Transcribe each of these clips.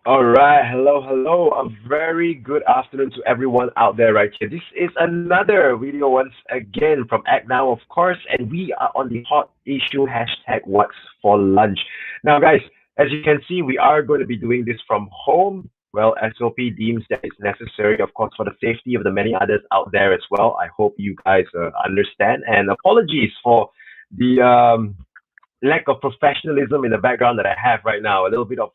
All right, hello, hello. A very good afternoon to everyone out there right here. This is another video once again from Act Now, of course, and we are on the hot issue hashtag What's for Lunch. Now, guys, as you can see, we are going to be doing this from home. Well, SOP deems that it's necessary, of course, for the safety of the many others out there as well. I hope you guys understand, and apologies for the lack of professionalism in the background that I have right now. A little bit of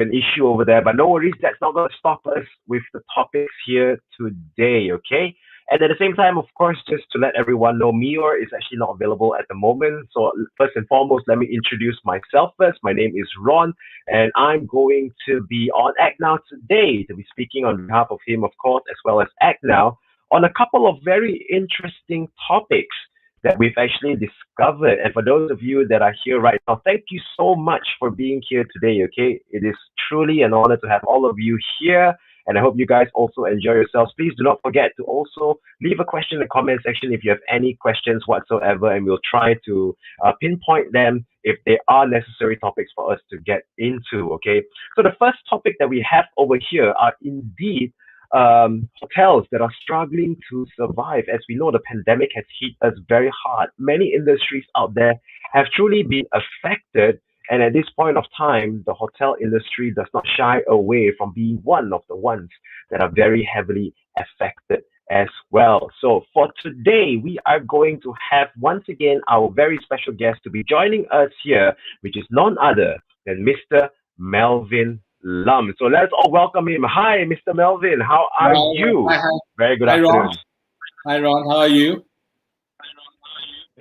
an issue over there, but no worries. That's not going to stop us with the topics here today. Okay. And at the same time, of course, just to let everyone know, Mior is actually not available at the moment. So first and foremost, let me introduce myself first. My name is Ron, and I'm going to be on Act Now today to be speaking on behalf of him, of course, as well as Act Now on a couple of very interesting topics that we've actually discovered. And for those of you that are here right now, thank you so much for being here today, okay? It is truly an honor to have all of you here. And I hope you guys also enjoy yourselves. Please do not forget to also leave a question in the comment section if you have any questions whatsoever, and we'll try to pinpoint them if they are necessary topics for us to get into, okay? So the first topic that we have over here are indeed hotels that are struggling to survive. As we know, the pandemic has hit us very hard. Many industries out there have truly been affected. And at this point of time, the hotel industry does not shy away from being one of the ones that are very heavily affected as well. So for today, we are going to have once again our very special guest to be joining us here, which is none other than Mr. Melvin Lum. So let's all welcome him. Hi, Mr. Melvin. How are you? Hi, hi. Very good Hi, Ron. afternoon. Hi, Ron. How are you?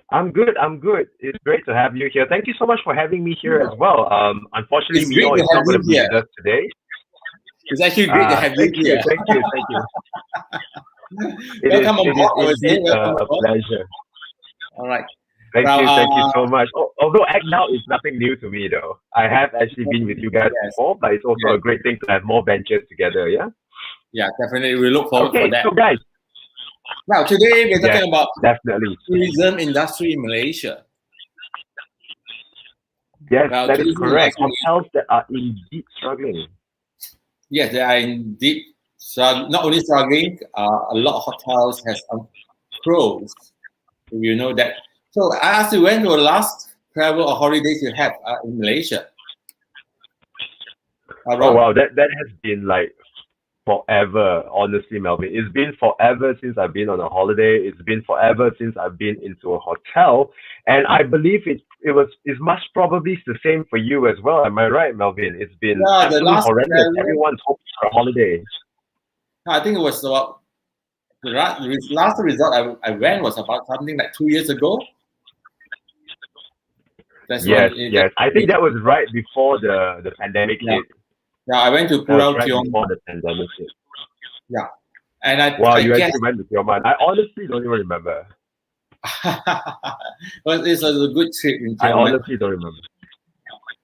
I'm good. I'm good. It's great to have you here. Thank you so much for having me here as Yeah. well. Unfortunately, It's great Mio to is have not going you to be here. with us today. It's actually great to have you Thank you. here. Thank you. Thank you. It is. Welcome on It is board. I would say indeed welcome on a board. pleasure. All right. Thank Well, you. Thank you so much. Although Act Now is nothing new to me, though. I have actually been with you guys yes, before, but it's also yes, a great thing to have more ventures together. Yeah. yeah, definitely. We look forward for Okay. that. So, guys. Now, today we're Yes, talking about definitely. tourism industry in Malaysia. Yes, Well, that is tourism correct. industry, Hotels that are indeed struggling. yes, they are indeed not only struggling. A lot of hotels has closed. You know that. So I asked you, when was the last travel or holidays you had in Malaysia? Oh Ron? wow, that has been like forever, honestly, Melvin. It's been forever since I've been on a holiday. It's been forever since I've been into a hotel, and I believe it's most probably the same for you as well. Am I right, Melvin? It's been Yeah, the absolutely last horrendous. travel, Everyone's hoping for a holiday. I think it was about the last result I went was about something like 2 years ago. That's when Yes, yes. I think that was right before the pandemic yeah, hit. yeah. I went to That was Pulau right Tiong. before the pandemic hit. Yeah, and Wow, I you guess actually went to Tioman. I honestly don't even remember. well, it was a good trip in I Tioman. honestly don't remember.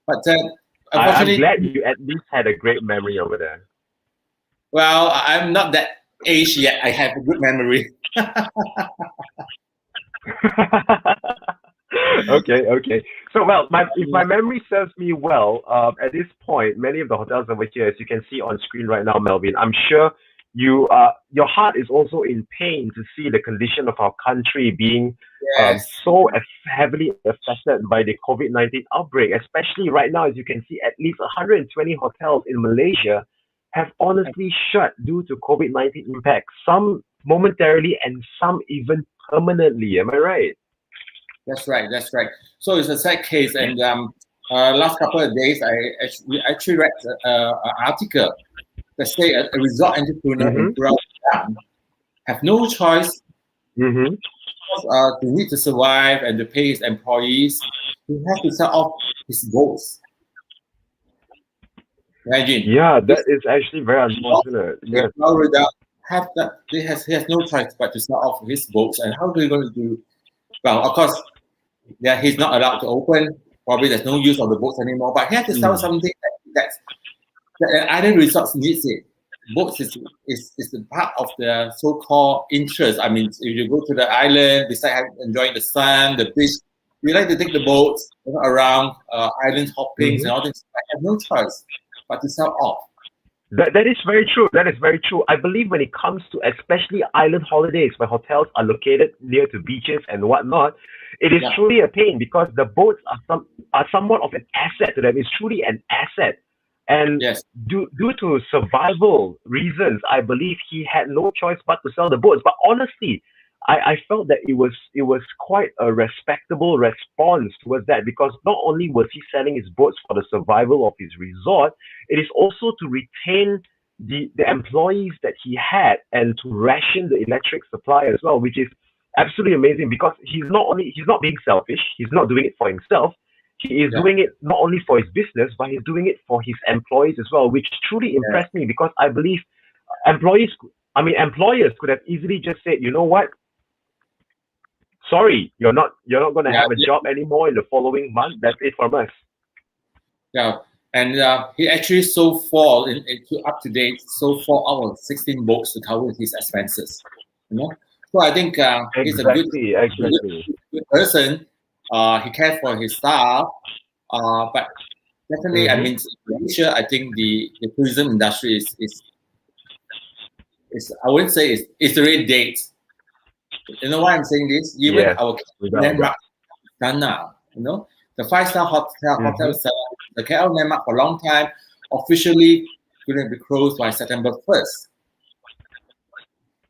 But I'm unfortunately, glad you at least had a great memory over there. well, I'm not that age yet. I have a good memory. Okay, okay. So, well, if my memory serves me well, at this point, many of the hotels over here, as you can see on screen right now, Melvin, I'm sure your heart is also in pain to see the condition of our country being Yes, heavily affected by the COVID-19 outbreak. Especially right now, as you can see, at least 120 hotels in Malaysia have honestly shut due to COVID-19 impact. Some momentarily and some even permanently. Am I right? that's right. That's right. So it's a sad case, and last couple of days, we actually read an article that say a resort entrepreneur in Mm-hmm. Pulau Gadang have no choice Mm-hmm. to need to survive and to pay his employees. He has to sell off his boats. Imagine Yeah, this that is actually very resort unfortunate. in Yes. Pulau Gadang have that he has no choice but to sell off his boats. And how are they going to do? Well, of course, yeah, he's not allowed to open. Probably there's no use of the boats anymore. But he has to sell Mm. something that an island resort needs it. Boats is the part of the so-called interest. I mean, if you go to the island, besides enjoying the sun, the beach, you like to take the boats around island hoppings Mm-hmm. and all this. I have no choice but to sell off. That is very true. That is very true. I believe when it comes to especially island holidays where hotels are located near to beaches and whatnot, it is Yeah, truly a pain because the boats are somewhat of an asset to them. It's truly an asset. And yes, due to survival reasons, I believe he had no choice but to sell the boats. But honestly, I felt that it was quite a respectable response towards that because not only was he selling his boats for the survival of his resort, it is also to retain the employees that he had and to ration the electric supply as well, which is absolutely amazing because he's not being selfish, he's not doing it for himself. He is yeah, doing it not only for his business, but he's doing it for his employees as well, which truly yeah, impressed me because I believe employees, employers could have easily just said, you know what, sorry, you're not going to yeah, have a yeah. job anymore in the following month. That's it from us. Yeah. And he actually sold four to up to date, sold 4 out of 16 books to cover his expenses. You know, so I think he's a Exactly, exactly. good person. He cares for his staff, but definitely, I Mm-hmm. mean, in Malaysia, I think the tourism industry is I wouldn't say it's already dead. You know why I'm saying this? Even Yes, our without a landmark doubt. done now. You know, the five-star Mm-hmm. hotel the KL landmark for a long time, officially going to be closed by September 1st.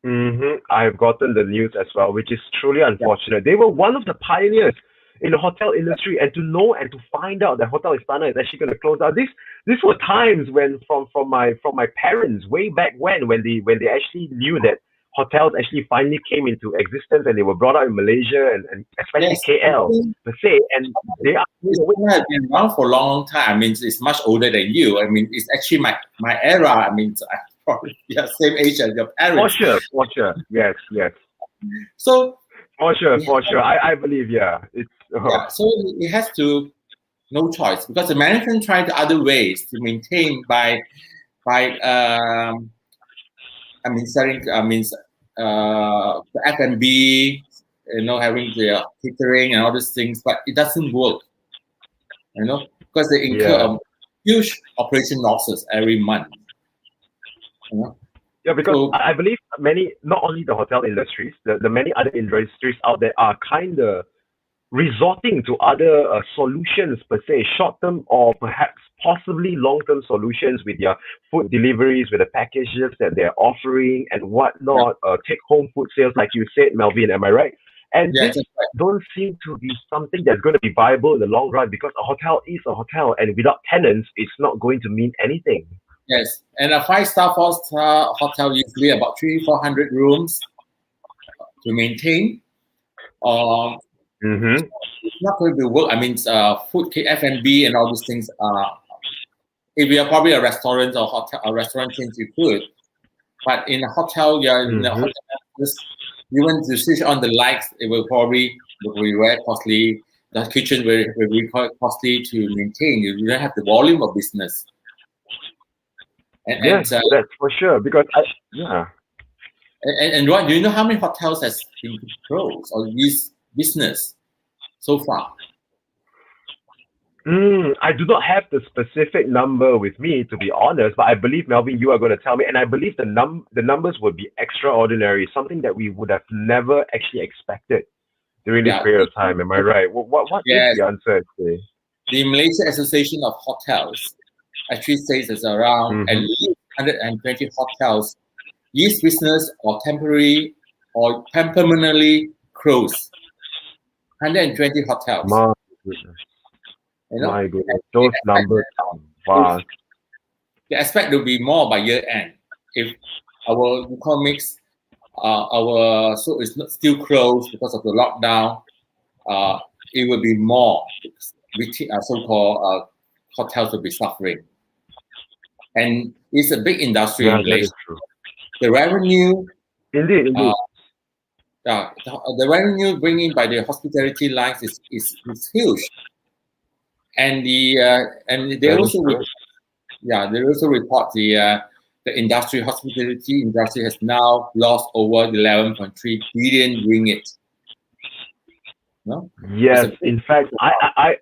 Mm-hmm. I've gotten the news as well, which is truly Yeah. unfortunate. They were one of the pioneers in the hotel industry, and to know and to find out that Hotel Istana is actually going to close out. This were times when from my parents way back when they actually knew that hotels actually finally came into existence and they were brought out in Malaysia and especially Yes, I KL think per se, and they are this thing has been around for a long, long time. I mean, it's much older than you. I mean, it's actually my era. I mean, I probably same age as your for parents. sure, for sure. Yes, yes. So For sure, yeah, for sure. I believe, yeah. It's yeah. So it has to no choice because the management tried other ways to maintain by I mean selling the F&B, having the catering and all these things, but it doesn't work, because they incur yeah. huge operation losses every month. You know, Yeah, because so I believe many, not only the hotel industries, the many other industries out there are kind of resorting to other solutions per se, short term or perhaps possibly long term solutions with their food deliveries, with the packages that they're offering and yeah, whatnot, take home food sales, like you said, Melvin, am I right? And yeah, this that's right. don't seem to be something that's going to be viable in the long run because a hotel is a hotel and without tenants, it's not going to mean anything. Yes, and a five-star, four-star hotel usually about 300-400 rooms to maintain. Um, Mm-hmm. it's not going to work. I mean, food, F&B, and all these things. If you're probably a restaurant or hotel, a restaurant chains, you could. But in a hotel, you're in a Mm-hmm. hotel. Even to switch on the lights, it will probably be very costly. The kitchen will be quite costly to maintain. You don't have the volume of business. Yes, And that's for sure. Because yeah. and what do you know how many hotels has been closed or this business so far? I do not have the specific number with me, to be honest, but I believe, Melvin, you are going to tell me, and I believe the numbers would be extraordinary, something that we would have never actually expected during this Yeah, period of time. Am I right? What is yes. the answer actually? The Malaysia Association of Hotels actually says there's around at Mm-hmm. least 120 hotels use business or temporary or permanently closed. 120 hotels. My goodness, You know, my goodness, they those expect numbers are vast. they expect to be more by year end if our economics, our so it's not still closed because of the lockdown. Uh, it will be more, which so-called hotels will be suffering, and it's a big industry Yeah, in that is Malaysia. true. The revenue, Indeed, uh, indeed. the revenue bring in by the hospitality lines is huge, and they That is also correct. they also report the industry hospitality industry has now lost over 11.3 billion ringgit. No, it's Yes, a big in fact,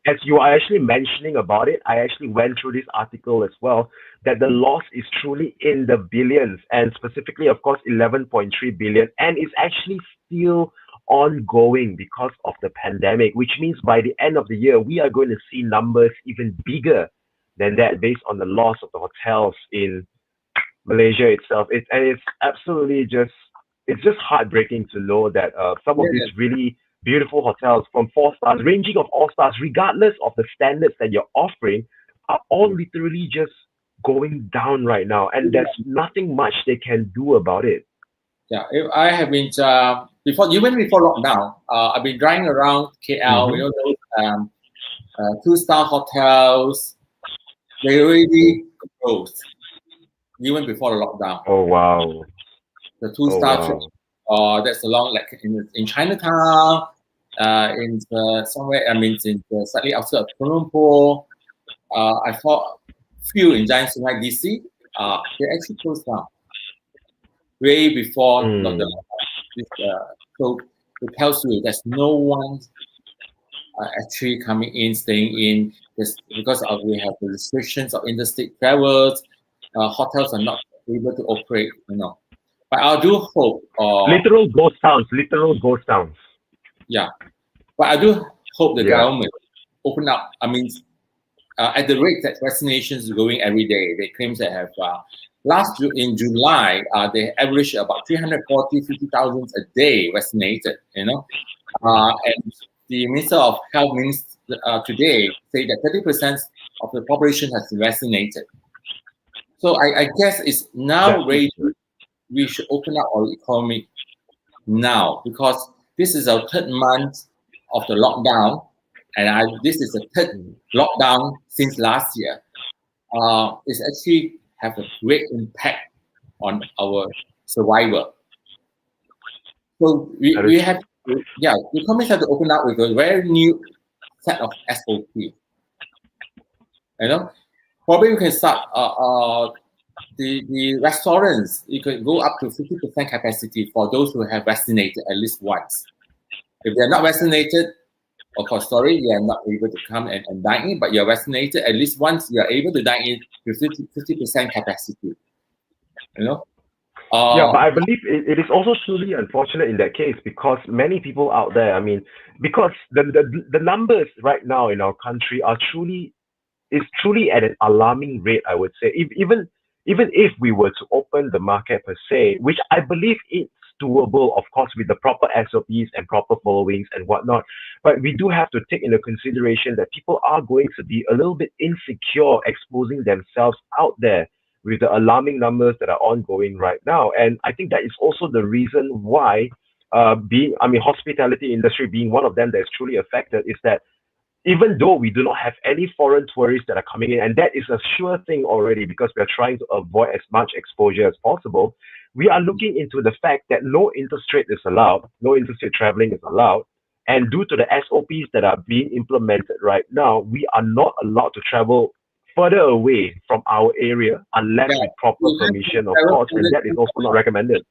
as you are actually mentioning about it, I actually went through this article as well, that the loss is truly in the billions, and specifically, of course, 11.3 billion, and it's actually still ongoing because of the pandemic, which means by the end of the year, we are going to see numbers even bigger than that based on the loss of the hotels in Malaysia itself. It's absolutely just it's just heartbreaking to know that some of these yes, really beautiful hotels from 4 stars, ranging of all stars, regardless of the standards that you're offering, are all literally just going down right now, and there's nothing much they can do about it. yeah. I have been even before lockdown. I've been driving around KL. Mm-hmm. Those 2-star hotels. They already closed even before the lockdown. Oh wow! The Oh two-star trip, wow! that's along like in Chinatown, in somewhere. I mean, in slightly outside of Kuala Lumpur. I saw few in Giant Sungai DC. They actually closed down way before the Mm, this. So it tells you there's no one actually coming in, staying in, just because we have the restrictions of interstate travels. Hotels are not able to operate. But I do hope, literal ghost towns. Literal ghost towns. yeah. But I do hope the Yeah. government open up. I mean, at the rate that vaccinations are going every day, they claim they have in July they averaged about 350,000 a day vaccinated. And the Minister of Health today say that 30% of the population has been vaccinated. So I guess it's now That is ready. good. We should open up our economy now because this is our third month of the lockdown, and this is the third Mm, lockdown since last year. It's actually have a great impact on our survival. So that is we have to, the companies have to open up with a very new set of SOP. Probably we can start the restaurants. You can go up to 50% capacity for those who have vaccinated at least once. If they're not vaccinated, of course, sorry, you are not able to come and dine in, but you're vaccinated at least once, you are able to dine in with 50% capacity. You know, Yeah, but uh, I believe it is also truly unfortunate in that case because many people out there, I mean, because the numbers right now in our country are truly is truly at an alarming rate, I would say. Even if we were to open the market per se, which I believe it's doable, of course, with the proper SOPs and proper followings and whatnot. But we do have to take into consideration that people are going to be a little bit insecure exposing themselves out there with the alarming numbers that are ongoing right now. And I think that is also the reason why hospitality industry being one of them that is truly affected is that even though we do not have any foreign tourists that are coming in, and that is a sure thing already because we are trying to avoid as much exposure as possible, we are looking into the fact that no interstate is allowed, no interstate traveling is allowed. And due to the SOPs that are being implemented right now, we are not allowed to travel further away from our area unless yeah, with proper you can't permission, of travel course, and further that is also not recommended.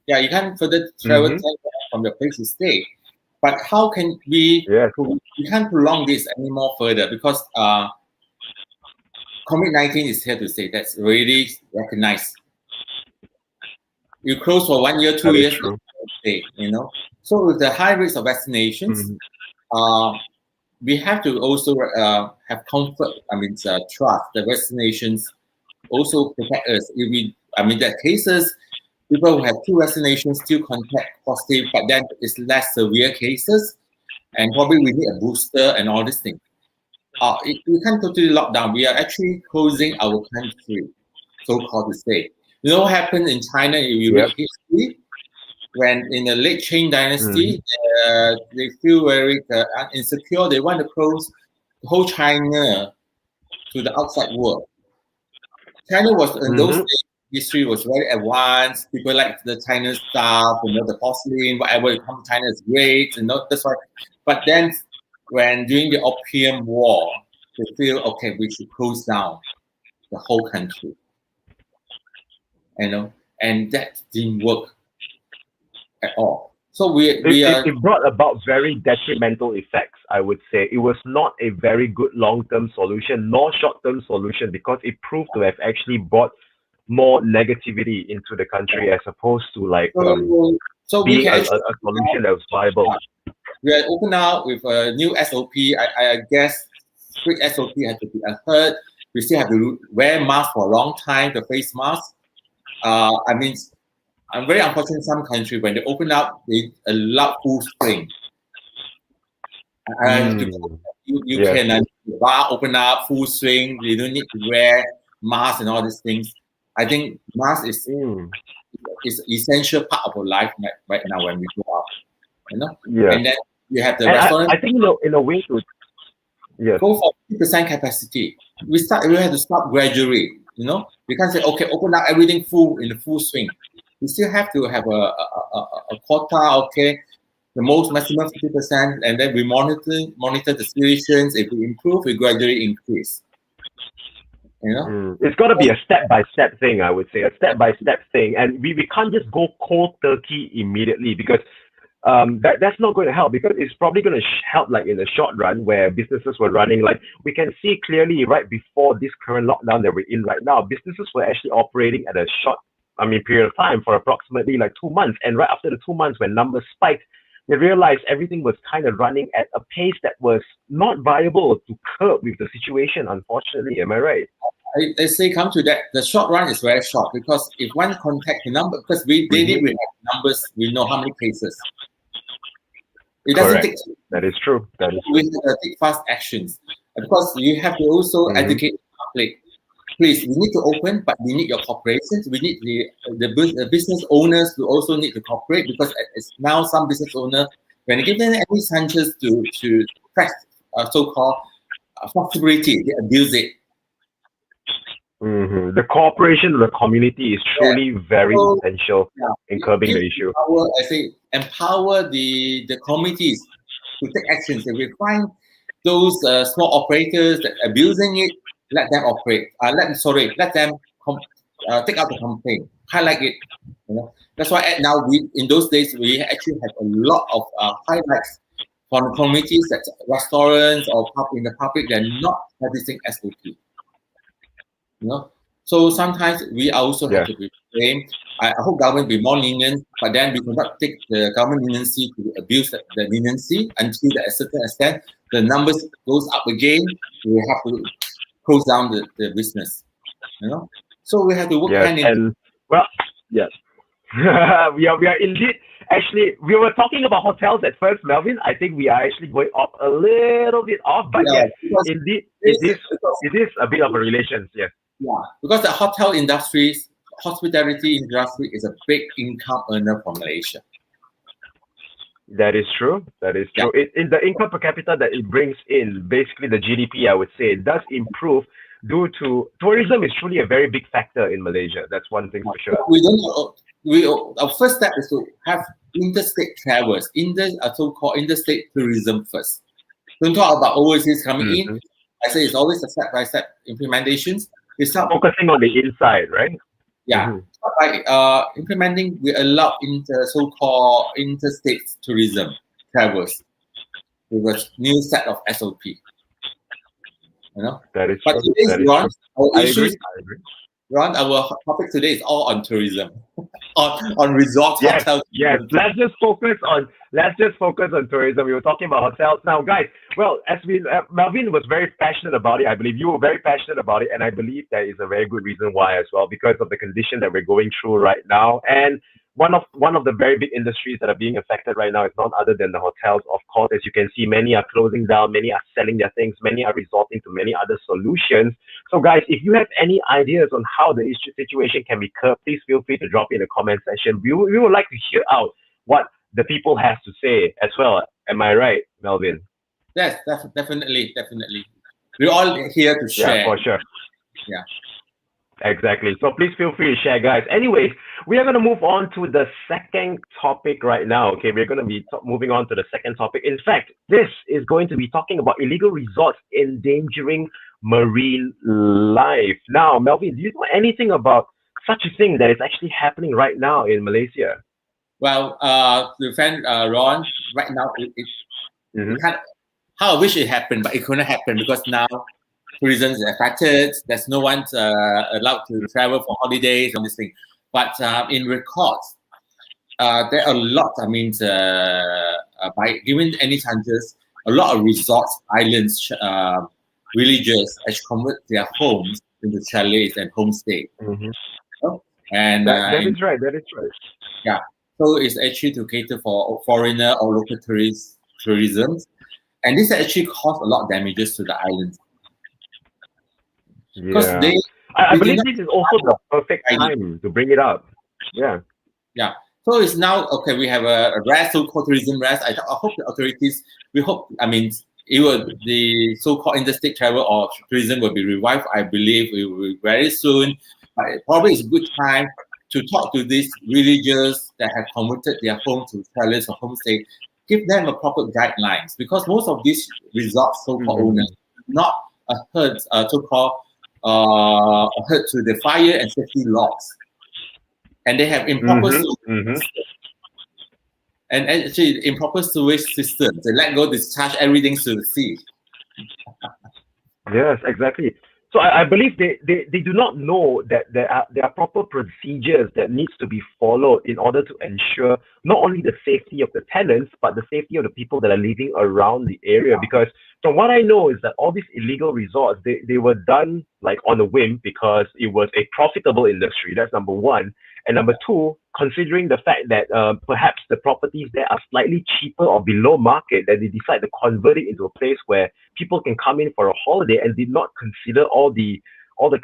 you can't further travel Mm-hmm. from your place to stay. But how can we? Yeah. We can't prolong this anymore further because COVID-19 is here to stay. That's already recognized. You close for 1 year, 2 That is years, true. stay. So with the high rates of vaccinations, we have to also have comfort. Trust the vaccinations also protect us. There are cases people who have 2 vaccinations still contact positive, but then it's less severe cases, and probably we need a booster and all these things. We can't totally lock down. We are actually closing our country, so-called to say. You know what happened in China? If you read history, when in the late Qing dynasty, they feel very insecure. They want to close the whole China to the outside world. China was in those days, history was very advanced. People like the China stuff, the porcelain, whatever comes China is great, that's why. But then, when during the Opium War, they feel okay, we should close down the whole country, and that didn't work at all. So it brought about very detrimental effects, I would say. It was not a very good long-term solution, nor short-term solution, because it proved to have actually brought more negativity into the country as opposed to so being a solution that was viable. We are open now with a new SOP. I guess strict SOP has to be adhered. We still have to wear masks for a long time, the face mask. I'm very unfortunate in some countries when they open up, they allow full swing. You can bar open up, full swing. You don't need to wear masks and all these things. I think mask is essential part of our life right now when we go out. Yeah. And then you have the restaurant. I think in a way to go for 50% capacity. We have to start gradually. We can't say okay, open up everything full in the full swing. We still have to have a quota, okay, the most maximum 50%, and then we monitor the situations. If we improve, we gradually increase. It's got to be a step-by-step thing, I would say, a step-by-step thing, and we can't just go cold turkey immediately, because that's not going to help, because it's probably going to help in the short run where businesses were running. We can see clearly right before this current lockdown that we're in right now, businesses were actually operating at a short period of time for approximately 2 months. And right after the 2 months, when numbers spiked, they realized everything was kind of running at a pace that was not viable to curb with the situation, unfortunately. Am I right? I say come to that. The short run is very short, because if one contact the number, because we daily we have numbers, we know how many cases. It doesn't take. That is true. We take fast actions, because you have to also educate the public. Please, we need to open, but we need your corporations. We need the business owners to also need to cooperate, because it's now some business owner, when they give them any chances to practice so-called flexibility, they abuse it. The cooperation of the community is truly very essential in curbing the issue. Empower the communities to take actions. If we find those small operators that are abusing it, let them operate. Let them take out the complaint, highlight it. That's why now in those days we actually have a lot of highlights from communities, that restaurants or in the public, they're not practicing SOP. So sometimes we also have to be blamed. I hope government be more lenient, but then we cannot take the government leniency to abuse the leniency until at a certain extent the numbers goes up again. We have to close down the business. So we have to work hand in hand. Well, yes. we are indeed. Actually, we were talking about hotels at first, Melvin. I think we are actually going off a little bit off, but indeed, it is a bit of a relation. Yes. Yeah, because the hotel industry, hospitality industry is a big income earner from Malaysia. That is true. In the income per capita that it brings in, basically the GDP, I would say, it does improve due to tourism is truly a very big factor in Malaysia. That's one thing for sure. Our first step is to have interstate travels, so-called interstate tourism first. Don't talk about overseas coming in. I say it's always a step-by-step implementations. It's not focusing on the inside, right? Yeah. By implementing, we allow so-called interstate tourism. travels with a new set of SOP. That is But true. today's That is Ron, true. our I issues, agree. I agree. Ron, our topic today is all on tourism, on resorts, Yes, hotels. yes. Let's just focus on tourism. We were talking about hotels now, guys. Well, as we Melvin was very passionate about it. I believe you were very passionate about it, and I believe that is a very good reason why as well, because of the condition that we're going through right now. And one of the very big industries that are being affected right now is none other than the hotels. Of course, as you can see, many are closing down, many are selling their things, many are resorting to many other solutions. So, guys, if you have any ideas on how the issue situation can be curbed, please feel free to drop in the comment section. We would like to hear out what the people has to say as well. Am I right, Melvin? Yes, definitely. We're all here to Yeah, share. for sure. Yeah. Exactly. So please feel free to share, guys. Anyways, we are going to move on to the second topic right now. Okay, we're going to be moving on to the second topic. In fact, this is going to be talking about illegal resorts endangering marine life. Now, Melvin, do you know anything about such a thing that is actually happening right now in Malaysia? Well, the friend Ron, right now, Mm-hmm. it can't. How I wish it happened, but it couldn't happen because now tourism is affected. There's no one allowed to travel for holidays and this thing. But in records, there are a lot. I mean, by given any chances, a lot of resorts, islands, villages actually convert their homes into chalets and homestay. Mm-hmm. And That is right. That is right. yeah, so it's actually to cater for foreigner or local tourism, and this actually caused a lot of damages to the islands because Yeah. they I they did believe not this is also the perfect provide it. time to bring it up. Yeah. Yeah. So it's now okay. We have a rest, so-called tourism rest. I hope the authorities. We hope. I mean, it will the so-called interstate travel or tourism will be revived. I believe it will be very soon. But it probably is a good time to talk to these villagers that have converted their home to chalets or homestay. Give them a proper guidelines because most of these resorts, so-called Mm-hmm. owners, not adhered so-called adhered to the fire and safety laws, and they have improper Mm-hmm. Mm-hmm. and actually improper sewage systems. They let go discharge everything to the sea. Yes, exactly. So I believe they do not know that there are proper procedures that needs to be followed in order to ensure not only the safety of the tenants but the safety of the people that are living around the area. Because from what I know is that all these illegal resorts they were done like on a whim because it was a profitable industry. That's number one. And number two, considering the fact that perhaps the properties there are slightly cheaper or below market, that they decide to convert it into a place where people can come in for a holiday and did not consider all the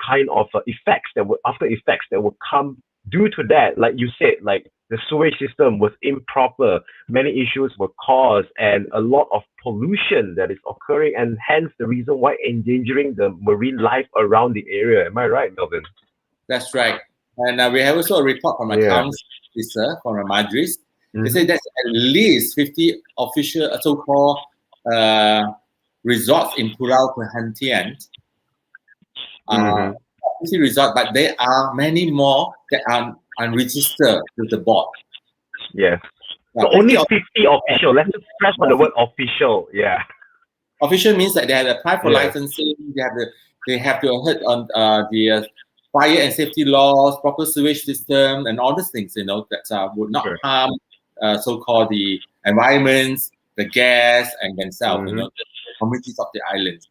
kind of effects that would after effects that would come due to that. Like you said, like the sewage system was improper, many issues were caused, and a lot of pollution that is occurring, and hence the reason why endangering the marine life around the area. Am I right, Melvin? That's right. And we have also a report from Yeah. accounts officer from Madrid. They Mm-hmm. say there's at least 50 official so-called resorts in Pulau Perhentian. Mm-hmm. 50 resorts, but there are many more that are unregistered with the board. Yes. Yeah, So only 50 50 official. Let's just stress on the word official. Yeah. official means that they have to apply for Yes. licensing. They have to adhere on the fire and safety laws, proper sewage system, and all these things. That would not Sure. harm so-called the environments, the gas, and themselves. Mm-hmm. The communities of the island.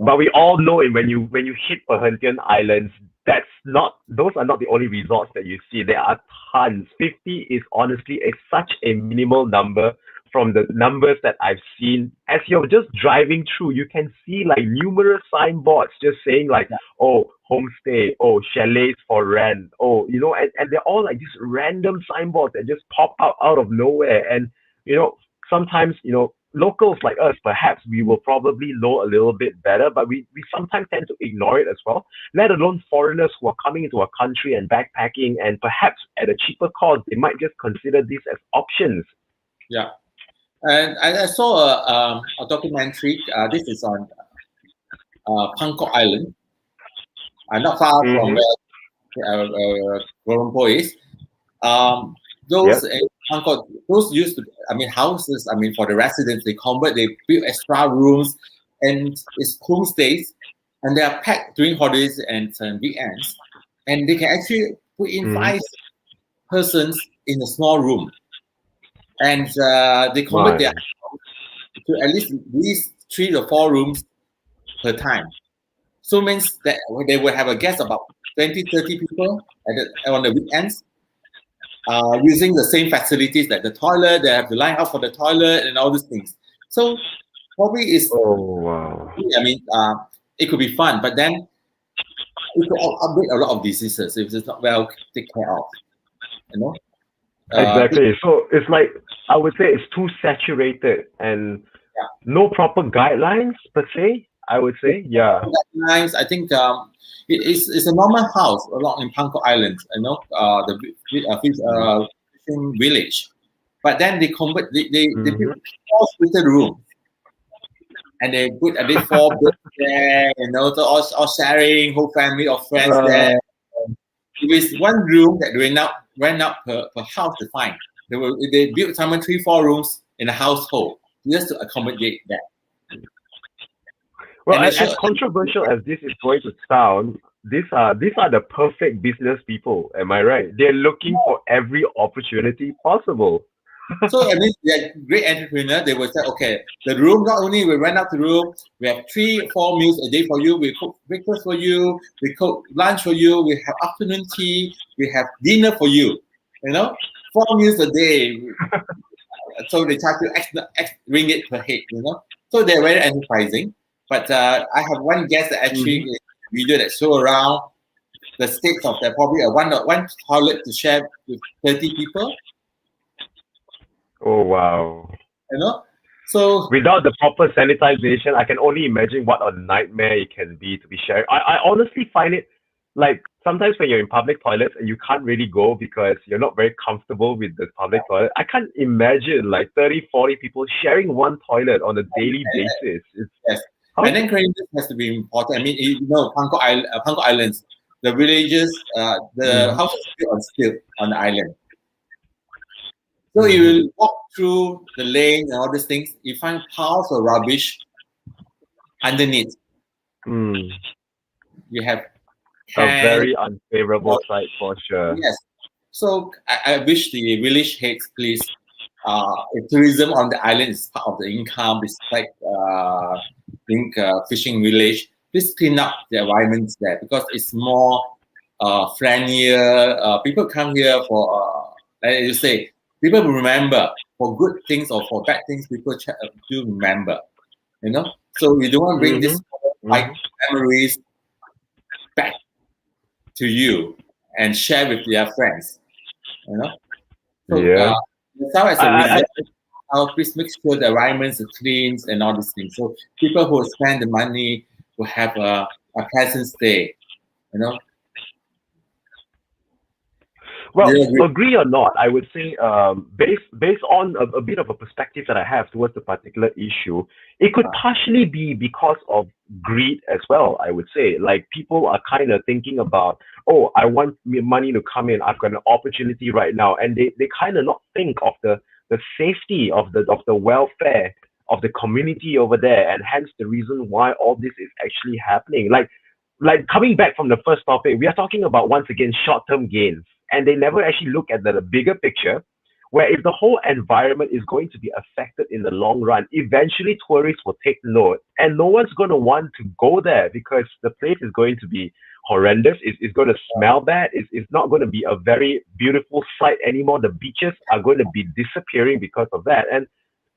But we all know it when you hit Perhentian Islands, those are not the only resorts that you see. There are tons. 50 is honestly such a minimal number from the numbers that I've seen. As you're just driving through, you can see like numerous signboards just saying like, Yeah. oh, homestay, oh, chalets for rent, oh, and they're all like these random signboards that just pop out of nowhere. And sometimes locals like us, perhaps we will probably know a little bit better, but we sometimes tend to ignore it as well, let alone foreigners who are coming into our country and backpacking, and perhaps at a cheaper cost, they might just consider this as options. Yeah. And I saw a documentary. This is on Bangkok Island, not far from Mm-hmm. where Colombo is. Yep. Those Bangkok, those used to, houses, for the residents, they convert, they build extra rooms, and it's homestays, and they are packed during holidays and weekends, and they can actually put in Mm-hmm. 5 persons in a small room, and they convert My. their house to at least 3 to 4 rooms per time. So means that they will have a guest about 20, 30 people on the weekends, using the same facilities like the toilet. They have to line up for the toilet and all these things. So probably Oh wow. it could be fun, but then it could upgrade a lot of diseases if it's not well taken care of. You know, Exactly. So it's like I would say it's too saturated and yeah. no proper guidelines per se. I would say, yeah. Nice. I think it's a normal house along in Bangkok Island. The fishing village, but then they convert they Hmm. build 4 splitted rooms, and they put at least 4 beds there. So all sharing, whole family of friends there. Uh, If it's one room that rent out per house, is fine. They built somewhere 3, 4 rooms in a household just to accommodate that. well, And they as should, controversial as this is going to sound, these are the perfect business people. Am I right? They're looking for every opportunity possible. so they're great entrepreneur. They will say, okay, the room not only we rent out the room, we have 3, 4 meals a day for you. We cook breakfast for you. We cook lunch for you. We have afternoon tea. We have dinner for you. 4 meals a day. So they charge you X ringgit per head. So they're very enterprising. But I have one guest that actually Hmm. video that show around the stakes of that, probably a one toilet to share with 30 people. Oh wow. So Without the proper sanitization, I can only imagine what a nightmare it can be to be sharing. I honestly find it like sometimes when you're in public toilets and you can't really go because you're not very comfortable with the public toilet. I can't imagine like 30, 40 people sharing one toilet on a daily basis. It's yes, how and then cleanliness has to be important. Bangkok Islands, the villages, the Mhm, houses built on stilt on the island. So you mhm. will walk through the lane and all these things. You find piles of rubbish underneath. Mm. You have A cans. very unfavorable sight for sure. Yes. So I wish the village heads, please, if tourism on the island is part of the income, it's like fishing village, please clean up the environments there because it's more friendlier. People come here for, like you say, people will remember for good things or for bad things. People do remember, So we don't want to bring this Mhm, like mhm. memories back to you and share with their friends, you know. So Yeah. now as a I result, please make sure the environments are clean and all these things. So people who spend the money will have a pleasant stay, you know. Do Well, you agree? agree or not, I would say based on a bit of a perspective that I have towards the particular issue, it could partially be because of greed as well. I would say, like people are kind of thinking about, oh, I want money to come in. I've got an opportunity right now, and they kind of not think of the safety of the welfare of the community over there, and hence the reason why all this is actually happening. Like coming back from the first topic, we are talking about once again short-term gains, and they never actually look at the bigger picture, where if the whole environment is going to be affected in the long run, eventually tourists will take note, and no one's going to want to go there because the place is going to be horrendous. It's going to smell bad. It's not going to be a very beautiful sight anymore. The beaches are going to be disappearing because of that, and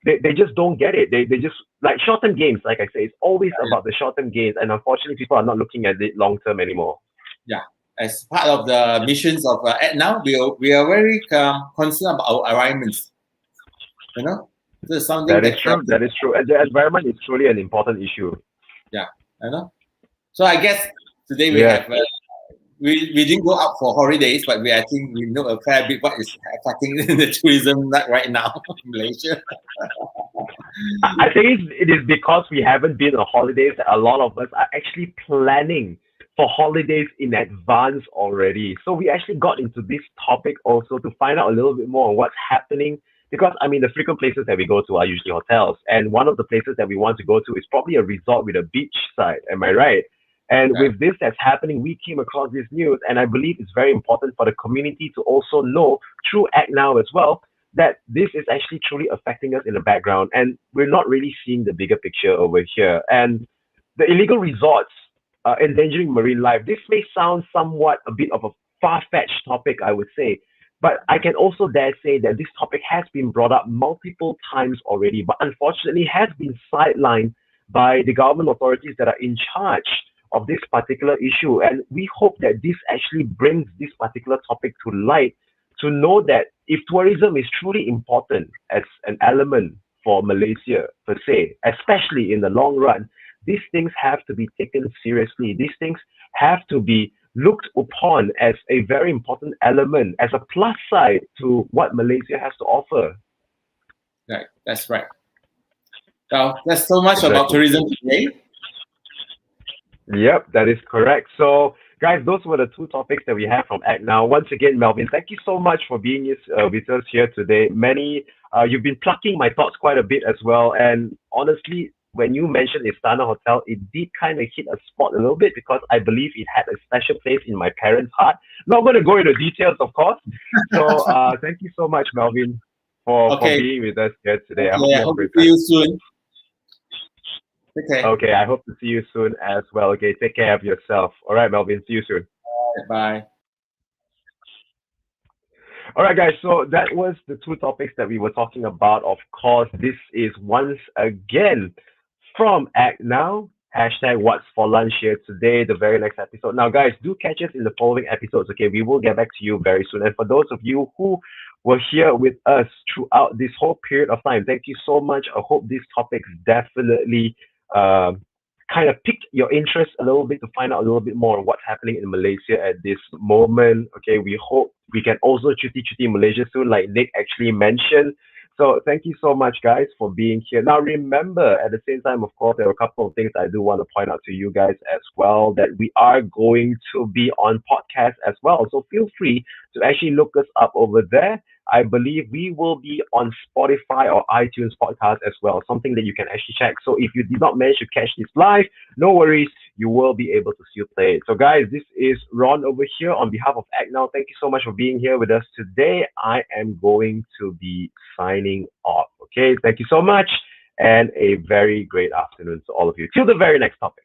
they just don't get it. They just like short term gains, like I say, it's always about the short term gains, and unfortunately, people are not looking at it long term anymore. Yeah. As part of the missions of now, we are very concerned about our environments. This is something That is that true. That is true. And the environment is truly an important issue. yeah, you know. So I guess today we Yeah. have we didn't go out for holidays, but I think we know a fair bit what is affecting the tourism right now in Malaysia. I think it is because we haven't been on holidays that a lot of us are actually planning for holidays in advance already. So we actually got into this topic also to find out a little bit more on what's happening. Because I mean, the frequent places that we go to are usually hotels, and one of the places that we want to go to is probably a resort with a beach side. Am I right? And Right. with this that's happening, we came across this news, and I believe it's very important for the community to also know through Act Now as well that this is actually truly affecting us in the background, and we're not really seeing the bigger picture over here. And the illegal resorts endangering marine life. This may sound somewhat a bit of a far-fetched topic, I would say, but I can also dare say that this topic has been brought up multiple times already, but unfortunately has been sidelined by the government authorities that are in charge of this particular issue. And we hope that this actually brings this particular topic to light to know that if tourism is truly important as an element for Malaysia per se, especially in the long run, these things have to be taken seriously. These things have to be looked upon as a very important element, as a plus side to what Malaysia has to offer. Right. That's right. Well, that's so much about Exactly. tourism today. Yep, that is correct. So, guys, those were the two topics that we have from Act Now. Once again, Melvin, thank you so much for being with us here today. You've been plucking my thoughts quite a bit as well. And honestly, when you mentioned Istana Hotel, it did kind of hit a spot a little bit because I believe it had a special place in my parents' heart. Not going to go into details, of course. So, thank you so much, Melvin, for Okay. being with us here today. I hope Okay. you I have a hope to great see time. you soon. Okay. Okay, I hope to see you soon as well. Okay, take care of yourself. All right, Melvin, see you soon. Bye. All right, guys, so that was the two topics that we were talking about. Of course, this is once again from Act Now. Hashtag What's for Lunch here today, the very next episode. Now, guys, do catch us in the following episodes. Okay, we will get back to you very soon. And for those of you who were here with us throughout this whole period of time, thank you so much. I hope these topics definitely um, kind of piqued your interest a little bit to find out a little bit more on what's happening in Malaysia at this moment. Okay, we hope we can also chuti Malaysia soon, like Nick actually mentioned. So thank you so much, guys, for being here. Now, remember, at the same time, of course, there are a couple of things I do want to point out to you guys as well that we are going to be on podcast as well. So feel free to actually look us up over there. I believe we will be on Spotify or iTunes podcast as well, something that you can actually check. So if you did not manage to catch this live, no worries, you will be able to still play it. So, guys, this is Ron over here on behalf of Act Now. Thank you so much for being here with us today. I am going to be signing off. Okay, thank you so much, and a very great afternoon to all of you. Till the very next topic.